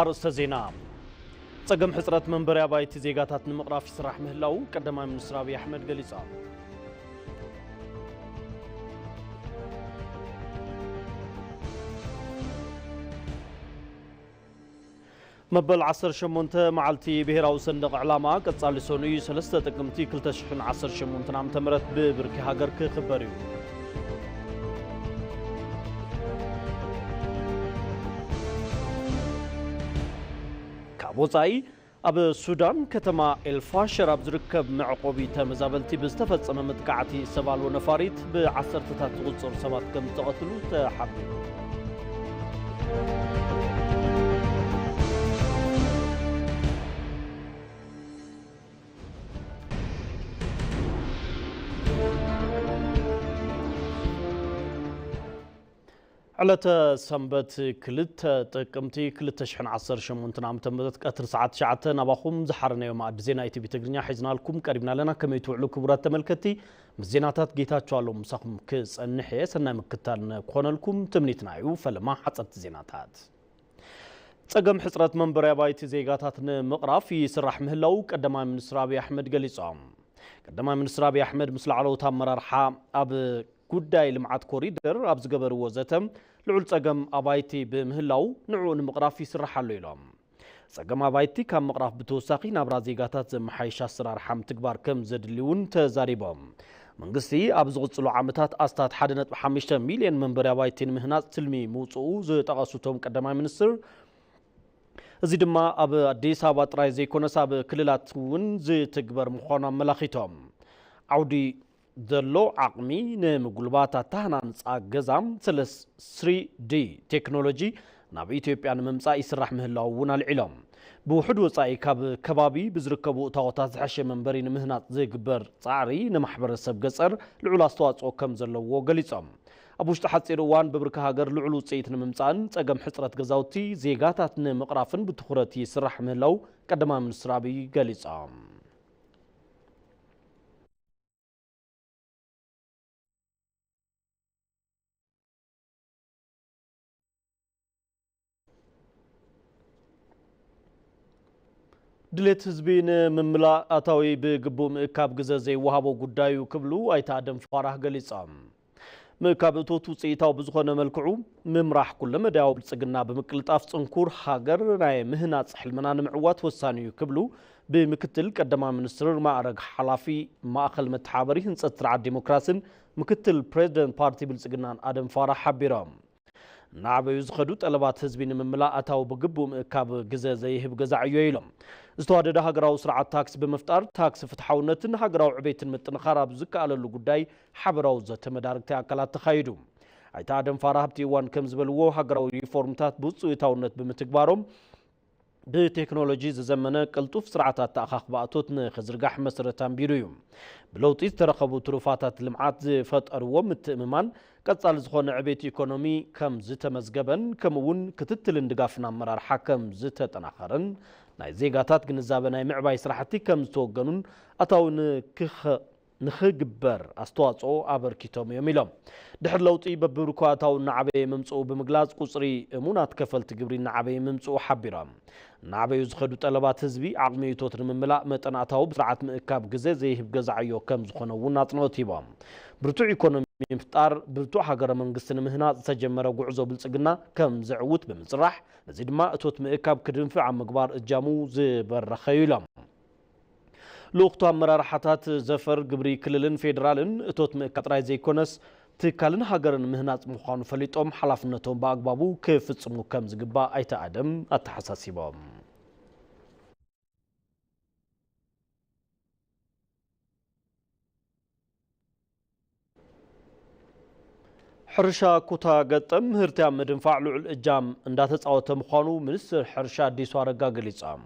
أرسل زينا صقم حسرت منبر بايت زيغاتات نمقراف يسرح مهلاو قدما منستر أبي أحمد قليصا مبل عصر شمونت معلتي بهراو صندوق علامة قصال سوني سلسة تقمتي كل تشحن عصر شمونت نعم تمرت ببركي هاجر كخبريو كابوزاي أب السودان كتما الفاشر أبزركب معقوبي تمزابلتي بستفت متقعتي سبال ونفاريت بعصر تتغصر سبات كم تقتلو تحبيو على سنبت كلت تقمتي كلت تشحن عصر شمونتنا عم تمدت قطر ساعات شعته نباخم زحرنا يوم عد زينا اي تي بي تغنيا حيزنا لكم قريبنا لنا كما يتوعلو كبرات تملكتي مزيناتات جيتاچو الله مسخم كصنحي سنا مكتال كونلكم تمنيتنا يو فلما حصت زيناتات صقم حصرت منبر بايت زيغاتات مقراف يسرح مهلاو قدما منستر ابي احمد قليصام قدما منستر ابي احمد مسل علو تامرارحا اب ጉዳይ ልምዓት ኮሪደር ኣብ ዝገበርዎ ዘተም ልዑል ጸገም ኣባይቲ በምህላው ንዑ ንምቕራፍ ይስራሓሉ ኢሎም ጸገም ኣባይቲ ካብ ምቕራፍ ብተወሳኺ ናብራ ዜጋታት ዘመሓይሽ ኣሰራርሓ ምትግባር ከም ዘድልዩን ተዛሪቦም መንግስቲ ኣብ ዝቕፅሉ ዓመታት ኣስታት 1.5 ሚልዮን መንበሪ ኣባይቲ ንምህናጽ ትልሚ ምውጽኡ ዝጠቐሱቶም ቀዳማይ ሚኒስትር እዚ ድማ ኣብ ኣዲስ ኣበባ ጥራይ ዘይኮነስ ኣብ ክልላት እውን ዝትግበር ምዃኑ ኣመላኺቶም ዓውዲ ዘሎ ዓቕሚ ንምጉልባታ ታህናንጻ ገዛም 3D ቴክኖሎጂ ናብ ኢትዮጵያ ንምምጻእ ይስራሕ ምህላው እውን ኣልዒሎም ብውሕድ ወጻኢ ካብ ከባቢ ብዝርከቡ እታወታት ዝሓሸ መንበሪ ንምህናጽ ዝግበር ጻዕሪ ንማሕበረሰብ ገጸር ልዑል ኣስተዋጽኦ ከም ዘለዎ ገሊጾም ኣብ ውሽጢ ሓጺር እዋን በብርካ ሃገር ልዑል ውጽኢት ንምምጻእን ጸገም ሕጽረት ገዛውቲ ዜጋታት ንምቕራፍን ብትኹረት ይስራሕ ምህላው ቀዳማይ ሚኒስትር አብይ ገሊጾም ድሌት ህዝቢን መምላእታዊ በግቦም ካብ ግዘ ዘይወሃቦ ጉዳዩ ክብሉ ኣይታደም ፋራህ ገሊጻም መካብ እቶቱ ጽይታው ብዙኾነ መልክዑ ምምራሕ ኩለ መዳያው ብልጽግና በመቅልጣፍ ጽንኩር ሃገር ናይ ምህናጽ ሕልምና ንምዕዋት ወሳኒዩ ክብሉ ብምክትል ቀዳማይ ሚኒስትር ማዕረግ ሓላፊ ማእኸል መተሓበሪ ህንጸት ስርዓት ዲሞክራሲን ምክትል ፕሬዝዳንት ፓርቲ ብልጽግናን ኣደም ፋራህ ሓቢሮም ናበዩ ዝኸዱ ጠለባት ህዝቢን መምላእታው በግቦም ካብ ግዘ ዘይህብ ገዛዕዮ ኢሎም ዝተዋደደ ሃገራዊ ስርዓት ታክስ በመፍጣር ታክስ ፍትሓውነትን ሃገራዊ ዕቤትን ምጥንኻር ኣብ ዝከኣለሉ ጉዳይ ሓበራው ዘተመዳርግቲ ኣካላት ተኻይዱ ኣይታ ኣደም ፋራህ ኣብቲ እዋን ከም ዝበልዎ ሃገራዊ ሪፎርምታት ብውፅኢታውነት ብምትግባሮም ብቴክኖሎጂ ዝዘመነ ቅልጡፍ ስርዓታት ተኣኻኽባ እቶት ንኽዝርጋሕ መሰረት ኣንቢሩ እዩ ብለውጢ ዝተረኸቡ ትሩፋታት ልምዓት ዝፈጠርዎ ምትእምማን ቀጻሊ ዝኾነ ዕቤት ኢኮኖሚ ከም ዝተመዝገበን ከምኡውን ክትትልን ድጋፍን ኣመራርሓ ከም ዝተጠናኸረን ናይ ዜጋታት ግንዛበ ናይ ምዕባይ ስራሕቲ ከም ዝተወገኑን ኣታው ንኽግበር ኣስተዋጽኦ ኣበርኪቶም እዮም ኢሎም ድሕሪ ለውጢ በብርኩ ኣታው ንዓበየ ምምጽኡ ብምግላጽ ቁጽሪ እሙናት ከፈልቲ ግብሪ ንዓበየ ምምጽኡ ሓቢሮም ናበዩ ዝኸዱ ጠለባት ህዝቢ ዓቕሚ እቶት ንምምላእ መጠን ኣታው ብስርዓት ምእካብ ግዜ ዘይህብ ገዛዕዮ ከም ዝኾነ እውን ኣጽንኦት ሂቦም ብርቱዕ ኢኮኖሚ ምፍጣር ብርቱዕ ሃገረ መንግስቲ ንምህናጽ ዝተጀመረ ጉዕዞ ብልጽግና ከም ዘዕውት ብምጽራሕ ነዚ ድማ እቶት ምእካብ ክድንፍዕ ኣብ ምግባር እጃሙ ዝበረኸዩ ኢሎም ለወቅቱ ኣመራርሓታት ዘፈር ግብሪ ክልልን ፌደራልን እቶት ምእካብ ጥራይ ዘይኮነስ ትካልን ሃገርን ምህናጽ ምዃኑ ፈሊጦም ሓላፍነቶም በኣግባቡ ክፍጽሙ ከም ዝግባእ ኣይተኣደም ኣተሓሳሲቦም ሕርሻ ኩታ ገጠም ምህርትያ ምድንፋዕ ልዑል እጃም እንዳተጻወተ ምዃኑ ሚኒስትር ሕርሻ አዲሱ አረጋ ገሊጾም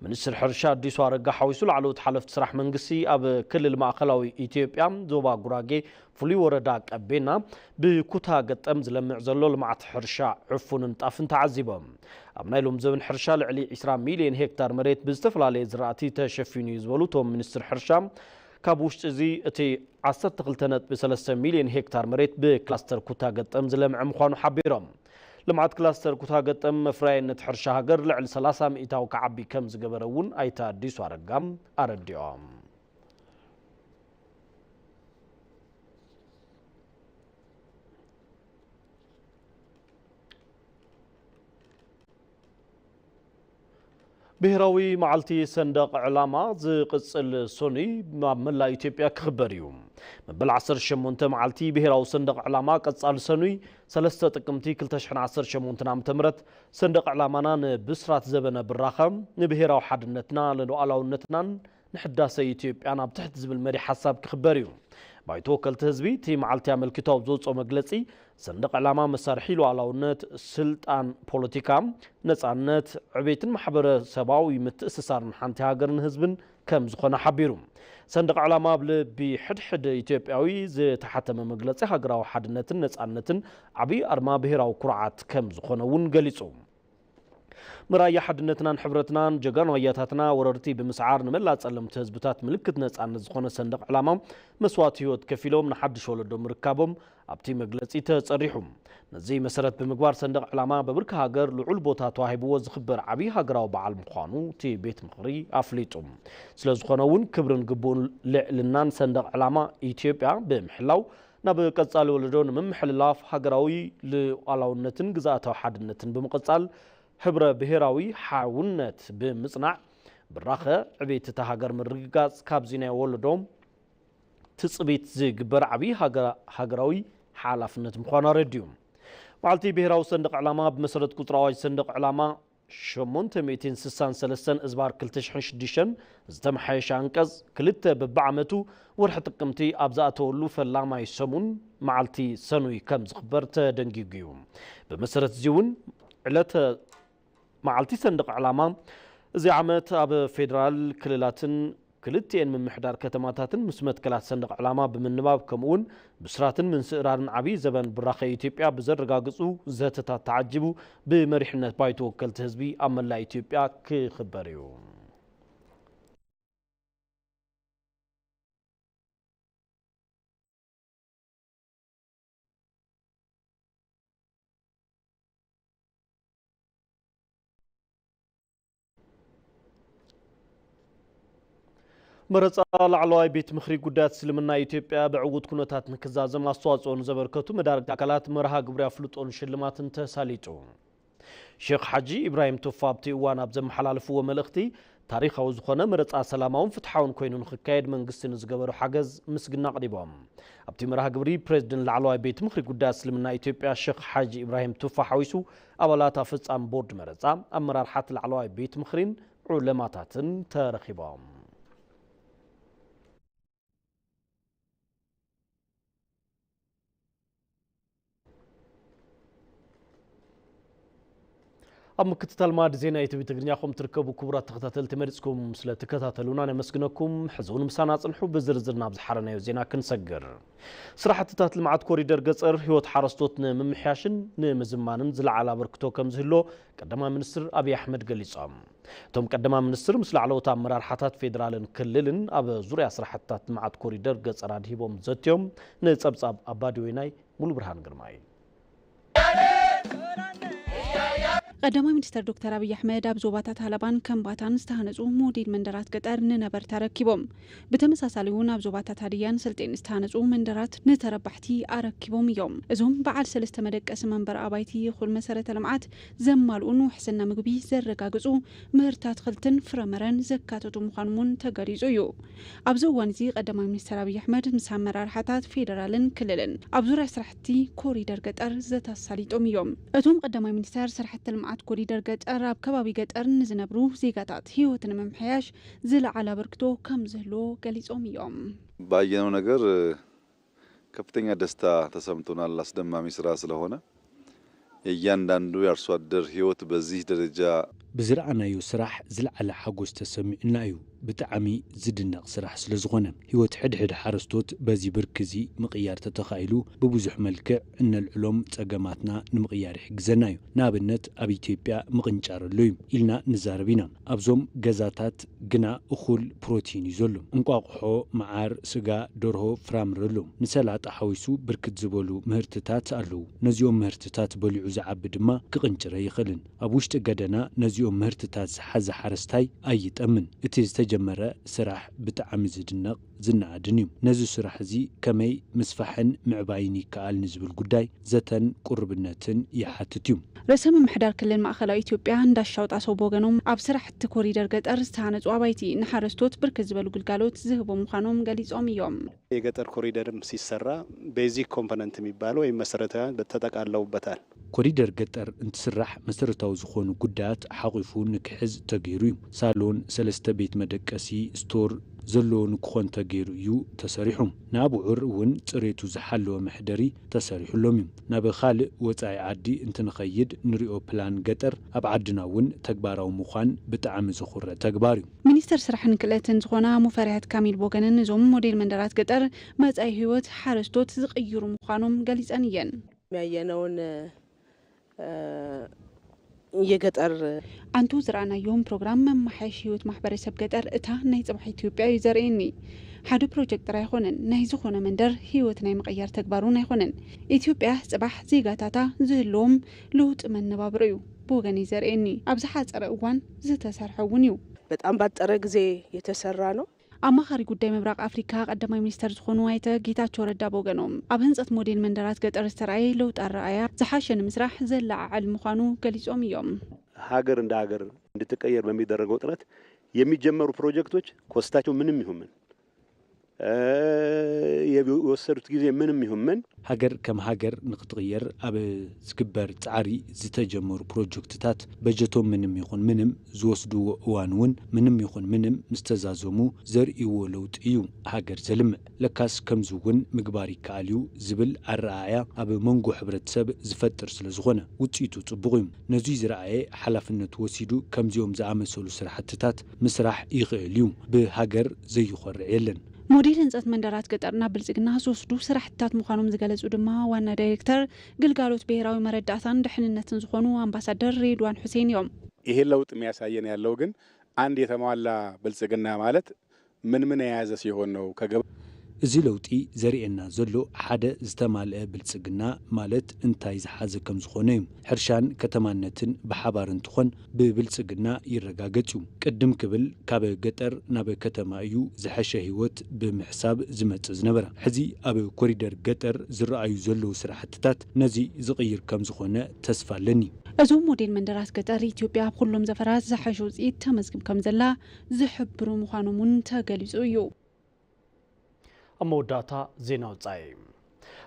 ሚኒስትር ሕርሻ አዲሱ አረጋ ሓዊሱ ላዕለዎት ሓለፍቲ ስራሕ መንግስቲ ኣብ ክልል ማእከላዊ ኢትዮጵያ ዞባ ጉራጌ ፍሉይ ወረዳ ቀቤና ብኩታ ገጠም ዝለምዕ ዘሎ ልምዓት ሕርሻ ዕፉንን ጣፍን ተዓዚቦም ኣብ ናይ ሎም ዘበን ሕርሻ ልዕሊ 20 ሚልዮን ሄክታር መሬት ብዝተፈላለየ ዝራእቲ ተሸፊኑ እዩ ዝበሉ እቶም ሚኒስትር ሕርሻ ካብ ውሽጢ እዚ እቲ 12.3 ሚልዮን ሄክታር መሬት ብክላስተር ኩታ ገጠም ዝለምዕ ምዃኑ ሓቢሮም ልምዓት ክላስተር ኩታ ገጠም መፍራይነት ሕርሻ ሃገር ልዕል 30 ሚእታው ከዓቢ ከም ዝገበረውን ኣይታ አዲሱ አረጋም አረዲኦም ብሔራዊ መዓልቲ ሰንደቅ ዕላማ ዝቅጽል ሶኒ መላ ኢትዮጵያ ክኽበር እዩ መበል 18 መዓልቲ ብሔራዊ ሰንደቅ ዕላማ ቀጻል ሰኑይ 3 ጥቅምቲ 2018 ዓ.ም ሰንደቅ ዕላማና ንብስራት ዘበነ ብራኸም ንብሔራዊ ሓድነትና ለሉዓላውነትናን ንሕዳሰ ኢትዮጵያን ኣብ ትሕቲ ዝብል መሪ ሓሳብ ክኽበር እዩ ባይቶ ወከልቲ ህዝቢ እቲ መዓልቲ ኣመልኪታው ብዘውፅኦ መግለጺ ሰንደቅ ዕላማ መሳርሒ ሉዓላውነት ስልጣን ፖለቲካ ነጻነት ዕቤትን ማሕበረሰባዊ ምትእስሳርን ሓንቲ ሃገርን ህዝብን ከም ዝኾነ ሓቢሩ ሰንደቅ ዕላማ ብልቢ ሕድሕድ ኢትዮጵያዊ ዝተሓተመ መግለጺ ሃገራዊ ሓድነትን ነጻነትን ዓብይ ኣርማ ብሔራዊ ኩርዓት ከም ዝኾነ እውን ገሊጹ ምራያ ሓድነትናን ሕብረትናን ጀጋኑ አያታትና ወረርቲ ብምስዓር ንመላ ጸለምቲ ህዝብታት ምልክት ነጻነት ዝኾነ ሰንደቅ ዕላማ መስዋዕት ህይወት ከፊሎም ንሓድሽ ወለዶም ርካቦም ኣብቲ መግለጺ ተጸሪሑ ነዚ መሰረት ብምግባር ሰንደቅ ዕላማ በብርካ ሃገር ልዑል ቦታ ተዋሂብዎ ዝኽበር ዓብይ ሃገራዊ በዓል ምዃኑ እቲ ቤት ምኽሪ ኣፍሊጡ ስለ ዝኾነ እውን ክብርን ግቡን ልዕልናን ሰንደቅ ዕላማ ኢትዮጵያ ብምሕላው ናብ ቀጻሊ ወለዶ ንምምሕልላፍ ሃገራዊ ሉዓላውነትን ግዛኣታዊ ሓድነትን ብምቕጻል ሕብረ ብሔራዊ ሓውነት ብምጽናዕ ብራኸ ዕቤት እታ ሃገር ምርግጋጽ ካብዚ ናይ ወለዶም ትጽቢት ዝግበር ዓብይ ሃገራዊ ሓላፍነት ምዃኑ ረድዩ መዓልቲ ብሔራዊ ሰንደቅ ዕላማ ብመሰረት ቁጽሪ ኣዋጅ ሰንደቅ ዕላማ 863 እዝባር 2006 ዝተመሓየሸ አንቀጽ 2 በብዓመቱ ወርሒ ጥቅምቲ ኣብ ዝኣተወሉ ፈላማይ ሰሙን መዓልቲ ሰኑይ ከም ዝኽበር ተደንጊጉ እዩ ብመሰረት እዚ እውን ዕለተ መዓልቲ ሰንደቅ ዕላማ እዚ ዓመት ኣብ ፌደራል ክልላትን ክልቲአን ምምሕዳር ከተማታትን ምስ መትከላት ሰንደቅ ዕላማ ብምንባብ ከምኡውን ብስራትን ምንስእራርን ዓብይ ዘበን ብራኸ ኢትዮጵያ ብዘረጋግጹ ዘተታት ተዓጅቡ ብመሪሕነት ባይቶ ወከልቲ ህዝቢ ኣብ መላ ኢትዮጵያ ክኽበር እዩ መረፃ ላዕለዋይ ቤት ምኽሪ ጉዳያት እስልምና ኢትዮጵያ ብዕውት ኩነታት ንክዛዘም ኣስተዋጽኦ ንዘበርከቱ መዳርግቲ ኣካላት መርሃ ግብሪ ኣፍልጦን ሽልማትን ተሳሊጡ ሼክ ሓጂ ኢብራሂም ቱፋ ኣብቲ እዋን ኣብ ዘመሓላልፍዎ መልእኽቲ ታሪኻዊ ዝኾነ መረፃ ሰላማውን ፍትሓውን ኮይኑ ንክካየድ መንግስቲ ንዝገበሩ ሓገዝ ምስግና ኣቕሪቦም ኣብቲ መርሃ ግብሪ ፕሬዝደንት ላዕለዋይ ቤት ምኽሪ ጉዳያት እስልምና ኢትዮጵያ ሼክ ሓጂ ኢብራሂም ቱፋ ሓዊሱ ኣባላት ኣፈጻሚ ቦርድ መረፃ ኣመራርሓት ላዕለዋይ ቤት ምኽሪን ዑለማታትን ተረኺቦም ኣብ ምክትታል ማድ ዜና ኢቲቪ ትግርኛኹም ትርከቡ ክቡራት ተኸታተልቲ መሪፅኩም ስለ ተከታተሉና ነመስግነኩም ሕዝውን ምሳና ጽንሑ ብዝርዝር ናብ ዝሓረናዮ ዜና ክንሰግር ስራሕትታት ልምዓት ኮሪደር ገጸር ህይወት ሓረስቶት ንምምሕያሽን ንምዝማንን ዝለዓለ አበርክቶ ከም ዝህሎ ቀዳማይ ሚኒስትር አብይ አሕመድ ገሊጾም እቶም ቀዳማይ ሚኒስትር ምስ ላዕለዎት ኣመራርሓታት ፌደራልን ክልልን ኣብ ዙርያ ስራሕትታት ልምዓት ኮሪደር ገጸር ኣድሂቦም ዘትዮም ንጸብጻብ ኣባዲወይናይ ሙሉ ብርሃን ግርማይ ቀዳማይ ሚኒስትር ዶክተር አብይ አሕመድ ኣብ ዞባታት ሃላባን ከምባታን ዝተሃነጹ ሞዴል መንደራት ገጠር ንነበር ተረኪቦም ብተመሳሳሊ እውን ኣብ ዞባታት ሃዲያን ስልጤን ዝተሃነጹ መንደራት ንተረባሕቲ ኣረኪቦም እዮም እዞም በዓል ሰለስተ መደቀሲ መንበር ኣባይቲ ይኹን መሰረተ ልምዓት ዘማልኡን ውሕስና ምግቢ ዘረጋግጹ ምህርታት ክልትን ፍረመረን ዘካተቱ ምዃኖም ተገሊጹ እዩ ኣብዚ እዋን እዚ ቀዳማይ ሚኒስትር አብይ አሕመድ ምስ ኣመራርሓታት ፌደራልን ክልልን ኣብ ዙርያ ስራሕቲ ኮሪደር ገጠር ዘተሳሊጦም እዮም እቶም ቀዳማይ ሚኒስትር ስራሕቲ ልምዓት ኮሪደር ገጠር ኣብ ከባቢ ገጠር ንዝነብሩ ዜጋታት ህይወትን መምሕያሽ ዝለዓለ አበርክቶ ከም ዝህሎ ገሊጾም እዮም ባየነው ነገር ከፍተኛ ደስታ ተሰምቶናል አስደማሚ ስራ ስለሆነ የእያንዳንዱ የአርሶ አደር ህይወት በዚህ ደረጃ بزرعنا يسرح زل على حقوس تسمعنا أيو بتعمي زدنا سرح سلزغنا هو تحد حرستوت بازي بركزي مقيار تتخيلو ببوزح ملكع إن العلوم تقاماتنا نمقيار حقزنايو نابنت أبي تيبيا مغنجار اللويم إلنا نزاربينا أبزوم غازاتات جنا أخول بروتين يزولو انقاقحو معار سقا دورهو فرامرلو نسالات أحويسو بركت زبولو مهرتتات ألو نزيوم مهرتتات بوليعو زعب دما كغنجر يخلن أبوشت قدنا نزيوم مهرتتات حز حرستاي أي تأمن جمرة سراح بتعمي زدنق زنا عدنيم نزو سراح زي كمي مسفحن معبايني كال نزب القداي زتن قربناتن يحاتتيوم رسم محدار كل المأخلة إثيوبيا عند الشوط عصو بوغنوم عبسرح التكوريدر قد أرستانت وعبايتي نحرستوت بركز بلو قلقالوت زهبو مخانوم قليز أميوم የገጠር ኮሪደርም ሲሰራ ቤዚክ ኮምፖነንት የሚባለው ወይ መሰረታዊ በተጠቃለውበታል ኮሪደር ገጠር እንትስራሕ መሰረታዊ ዝኾኑ ጉዳያት ሓቂፉ ንክሕዝ ተገይሩ እዩ ሳሎን ሰለስተ ቤት መደቀሲ ስቶር ዘለዎን ክኾን ተገይሩ እዩ ተሰሪሑ ናብዑር እውን ፅሬቱ ዝሓለወ መሕደሪ ተሰሪሑሎም እዩ ናብ ካልእ ወፃኢ ዓዲ እንትንኸይድ ንሪኦ ፕላን ገጠር ኣብ ዓድና እውን ተግባራዊ ምዃን ብጣዕሚ ዘኹርዕ ተግባር እዩ ሚኒስተር ስራሕን ክእለትን ዝኾና ሙፈርያት ካሚል ቦገንን እዞም ሞዴል መንደራት ገጠር መጻኢ ህይወት ሓረስቶት ዝቕይሩ ምዃኖም ገሊፀን እየን ያየነውን የገጠር አንቱ ዝራናዮም ፕሮግራም መማሐሽ ህይወት ማህበረሰብ ገጠር እታ ናይ ጽባሕ ኢትዮጵያ ይዘርኤኒ ሓደ ፕሮጀክት አይኮነን ናይ ዝኾነ መንደር ህይወት ናይ መቀየር ተግባሩን አይኮነን ኢትዮጵያ ጽባሕ ዜጋታታ ዝህሎም ለውጥ መነባብሩ እዩ ቦገን ይዘርኤኒ ኣብዛ ሓጸረ እዋን ዝተሰርሐውን እዩ በጣም ባጠረ ጊዜ የተሰራ ነው አማኻሪ ጉዳይ መብራቅ አፍሪካ ቀዳማይ ሚኒስተር ዝኾኑ አይተ ጌታቸው ረዳ ቦገኖም ኣብ ህንጸት ሞዴል መንደራት ገጠር ዝተራእየ ለውጥ አረአያ ዝሓሸን ምስራሕ ዘላዓል ምዃኑ ገሊጾም እዮም ሀገር እንደ ሀገር እንድትቀየር በሚደረገው ጥረት የሚጀመሩ ፕሮጀክቶች ኮስታቸው ምንም ይሁን ምን የወሰዱት ጊዜ ምንም ይሁን ምን ሃገር ከም ሃገር ንክትቀየር ኣብ ዝግበር ጻዕሪ ዝተጀመሩ ፕሮጀክትታት በጀቶም ምንም ይኹን ምንም ዝወስድዎ እዋንውን ምንም ይኹን ምንም ምስተዛዘሙ ዘርእይዎ ለውጥ እዩ ሃገር ዘልምዕ ለካስ ከምዝውን ምግባር ይከኣል እዩ ዝብል ኣረኣያ ኣብ መንጎ ሕብረተሰብ ዝፈጥር ስለዝኾነ ውፅኢቱ ጽቡቕ እዩ ነዚ ዝረኣየ ሓላፍነት ወሲዱ ከምዚኦም ዝኣመሰሉ ስራሕትታት ምስራሕ ይኽእል እዩ ብሃገር ዘይኮርዕ የለን ሞዴል ህንጸት መንደራት ገጠርና ብልጽግና ዝወስዱ ስራሕትታት ምዃኖም ዝገለጹ ድማ ዋና ዳይሬክተር ግልጋሎት ብሔራዊ መረዳእታን ድሕንነትን ዝኾኑ አምባሳደር ሬድዋን ሁሴን እዮም ይሄ ለውጥ የሚያሳየን ያለው ግን አንድ የተሟላ ብልጽግና ማለት ምን የያዘ ሲሆን ነው እዚ ለውጢ ዘርእየና ዘሎ ሓደ ዝተማልአ ብልጽግና ማለት እንታይ ዝሓዘ ከም ዝኾነ እዩ ሕርሻን ከተማነትን ብሓባር እንትኾን ብብልጽግና ይረጋገጽ እዩ ቅድም ክብል ካብ ገጠር ናብ ከተማ እዩ ዝሐሸ ህይወት ብምሕሳብ ዝመጽእ ዝነበረ ሕዚ ኣብ ኮሪደር ገጠር ዝረኣዩ ዘለዉ ስራሕትታት ነዚ ዝቕይር ከም ዝኾነ ተስፋ ኣለኒ እዞም ሞዴል መንደራት ገጠር ኢትዮጵያ ኣብ ኩሎም ዘፈራት ዝሓሸ ውፅኢት ተመዝግብ ከም ዘላ ዝሕብሩ ምዃኖም እውን ተገሊጹ እዩ أموداتا زينو تاي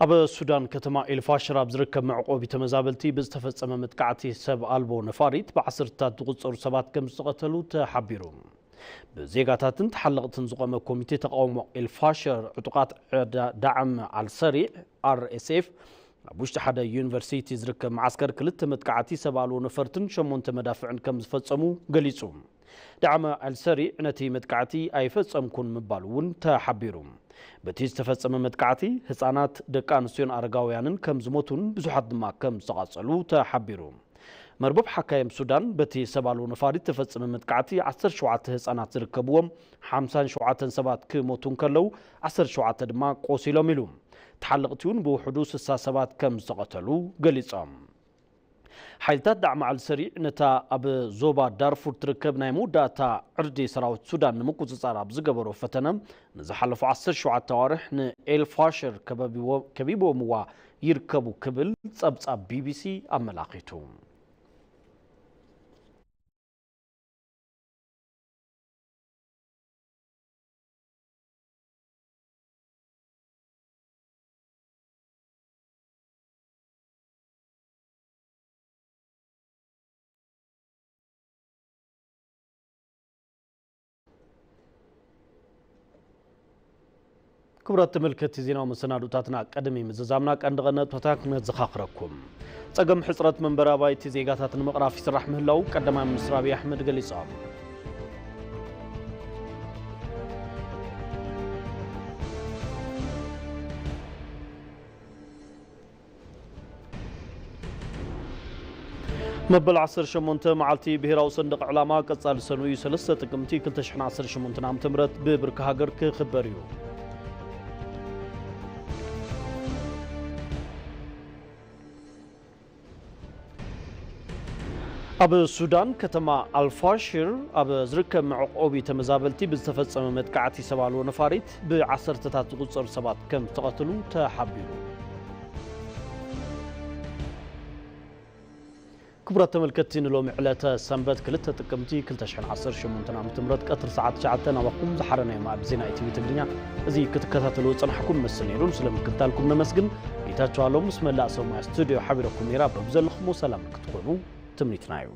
أب السودان كتما الفاشر بزركب معقوب تمزابلتي بزتفصم متقعتي سب ألبو نفاريت بعصرتات تغصر سبات كم سقتلو تحبيرو بزيغاتاتن تحلقتن زقوم كوميتي تقاوم الفاشر عطقات دعم على السريع RSF بوشت حدا يونيفرسيتي زركب معسكر كلت متقعتي سب ألبو نفرتن شمون تمدافعن كم زفصمو قليصوم دعم على السريع نتي متقعتي أي فصم كون مبالون تحبيرو بتيز تفصم متقعتي ህፃናት ደቂ ኣንስትዮን ኣረጋውያንን ከም ዝሞቱን ብዙሓት ድማ ከም ዝቃጸሉ ተሓቢሩ መርበብ ሓካይም ሱዳን በቲ ሰባሉ ነፋሪት ተፈጽመ መትቃዕቲ 17 ህፃናት ዝርከብዎም 57 ሰባት ክሞቱን ከለው 17 ድማ ቆሲሎም ኢሉ ተሓለቕቲውን ብውሕዱ 67 ከም ዝተቐተሉ ገሊጾም حيلتات دعم على السريع نتا أب زوبا دارفور تركب نايموداتا عردي سراوت سودان نمكوز صارا بزقبرو فتنم نزحلفو 10 شوعة توارح ن الفاشر كبيبو موا يركبو كبل صاب BBC أملاقيتو كبرت ملكت زينا ومسنادوتاتنا قدمي مززامنا قندغنا تتاك نزخاخركم ጸገም ሕጽረት መንበራ ባይቲ ዜጋታትን መቅራፍ ይስራሕ ምህላው ቀዳማይ ሚኒስትር አብይ አሕመድ ገሊጾም مبل 18 معلتي بهراو صندوق علامة قصال سنوي 3 ጥቅምቲ 2018 ዓ.ም ببرك هاجر كخبريو أب السودان كتما الفاشر أب زركب معقوبي تمزابلتي بزتفصم مدقعتي سبالو نفاريت ب10 تقصر سبات كم تقتلوا تحبيرو كبرت تملكتين لهم علتا سنبت كلتا تقمتي كلتا شحن 18 عام تمرت قطر ساعات شعتنا وقوم زحرنا مع بزينا اي تي في تقنيا ازي كتكتاتلو صنحكم مسنيرون سلامكتالكم نمسجن بيتاچو علوم بسم الله سوما استوديو حبيركم يرا ببزلخم وسلام كتكونوا تمنيتنايو